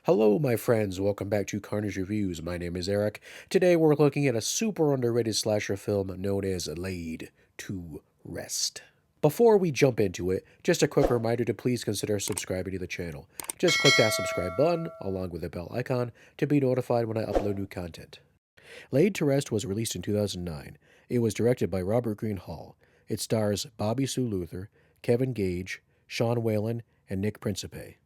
Hello, my friends. Welcome back to Carnage Reviews. My name is Eric. Today we're looking at a super underrated slasher film known as Laid to Rest. Before we jump into it, just a quick reminder to please consider subscribing to the channel. Just click that subscribe button along with the bell icon to be notified when I upload new content. Laid to Rest was released in 2009. It was directed by Robert Green Hall. It stars Bobby Sue Luther, Kevin Gage, Sean Whalen, and Nick Principe.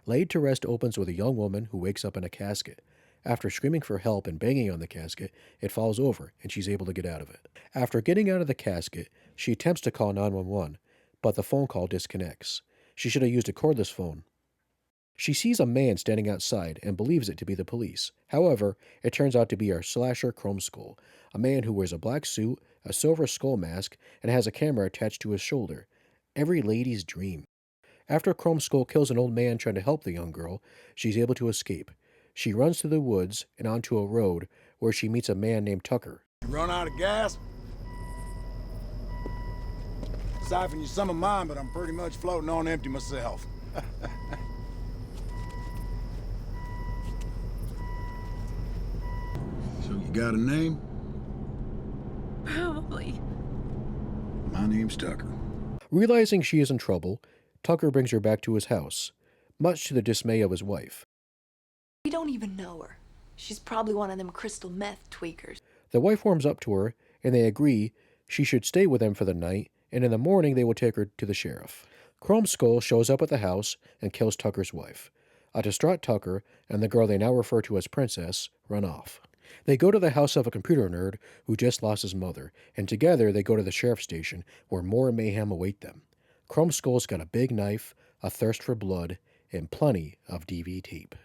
Laid to Rest opens with a young woman who wakes up in a casket. After screaming for help and banging on the casket, it falls over and she's able to get out of it. After getting out of the casket, she attempts to call 911, but the phone call disconnects. She should have used a cordless phone. She sees a man standing outside and believes it to be the police. However, it turns out to be our slasher Chrome Skull, a man who wears a black suit, a silver skull mask, and has a camera attached to his shoulder. Every lady's dream. After Chrome Skull kills an old man trying to help the young girl, she's able to escape. She runs through the woods and onto a road where she meets a man named Tucker. You run out of gas? Siphon you some of mine, but I'm pretty much floating on empty myself. So you got a name? Probably. My name's Tucker. Realizing she is in trouble, Tucker brings her back to his house, much to the dismay of his wife. We don't even know her. She's probably one of them crystal meth tweakers. The wife warms up to her, and they agree she should stay with them for the night, and in the morning they will take her to the sheriff. Chrome Skull shows up at the house and kills Tucker's wife. A distraught Tucker and the girl they now refer to as Princess run off. They go to the house of a computer nerd who just lost his mother, and together they go to the sheriff's station where more mayhem await them. Chrome Skull's got a big knife, a thirst for blood, and plenty of DV tape.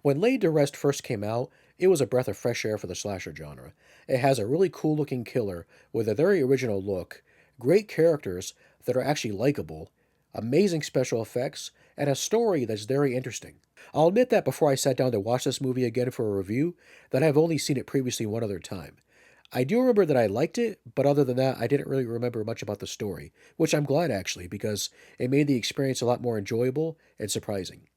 When Laid to Rest first came out, it was a breath of fresh air for the slasher genre. It has a really cool looking killer with a very original look, great characters that are actually likable, amazing special effects, and a story that's very interesting. I'll admit that before I sat down to watch this movie again for a review, that I've only seen it previously one other time. I do remember that I liked it, but other than that, I didn't really remember much about the story, which I'm glad actually, because it made the experience a lot more enjoyable and surprising.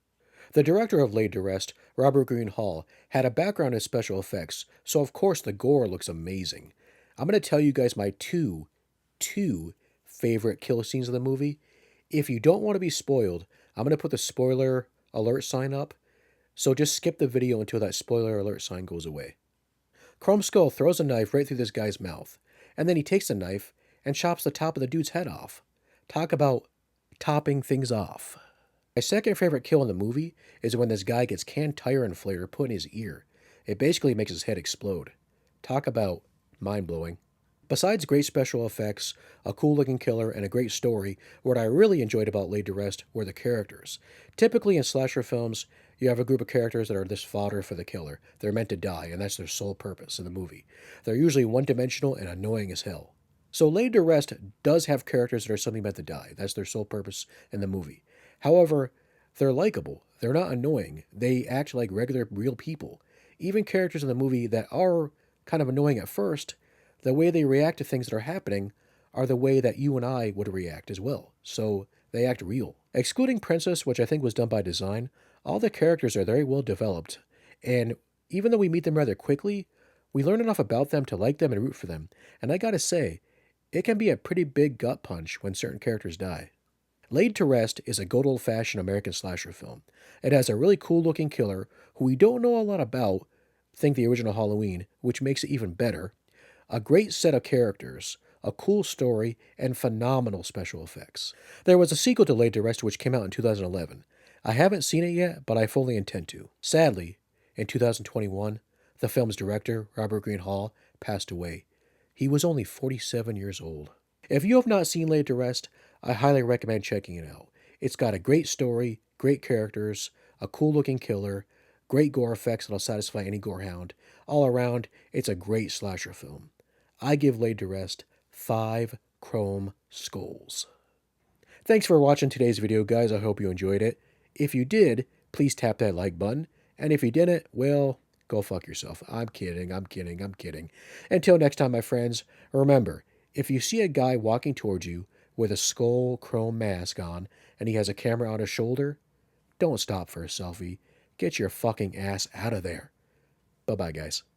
The director of Laid to Rest, Robert Green Hall, had a background in special effects, so of course the gore looks amazing. I'm going to tell you guys my two favorite kill scenes of the movie. If you don't want to be spoiled, I'm going to put the spoiler alert sign up, so just skip the video until that spoiler alert sign goes away. Chrome Skull throws a knife right through this guy's mouth, and then he takes the knife and chops the top of the dude's head off. Talk about topping things off. My second favorite kill in the movie is when this guy gets canned tire inflator put in his ear. It basically makes his head explode. Talk about mind-blowing. Besides great special effects, a cool-looking killer, and a great story, what I really enjoyed about Laid to Rest were the characters. Typically in slasher films, you have a group of characters that are this fodder for the killer. They're meant to die, and that's their sole purpose in the movie. They're usually one-dimensional and annoying as hell. So Laid to Rest does have characters that are simply meant to die. That's their sole purpose in the movie. However, they're likable. They're not annoying. They act like regular, real people. Even characters in the movie that are kind of annoying at first, the way they react to things that are happening are the way that you and I would react as well. So they act real. Excluding Princess, which I think was done by design, all the characters are very well developed. And even though we meet them rather quickly, we learn enough about them to like them and root for them. And I gotta say, it can be a pretty big gut punch when certain characters die. Laid to Rest is a good old-fashioned American slasher film. It has a really cool-looking killer who we don't know a lot about, think the original Halloween, which makes it even better, a great set of characters, a cool story, and phenomenal special effects. There was a sequel to Laid to Rest which came out in 2011. I haven't seen it yet, but I fully intend to. Sadly, in 2021, the film's director, Robert Green Hall, passed away. He was only 47 years old. If you have not seen Laid to Rest, I highly recommend checking it out. It's got a great story, great characters, a cool-looking killer, great gore effects that'll satisfy any gorehound. All around, it's a great slasher film. I give Laid to Rest 5 Chrome Skulls. Thanks for watching today's video, guys. I hope you enjoyed it. If you did, please tap that like button. And if you didn't, well, go fuck yourself. I'm kidding. Until next time, my friends, remember, if you see a guy walking towards you, with a skull chrome mask on and he has a camera on his shoulder, don't stop for a selfie. Get your fucking ass out of there. Bye-bye, guys.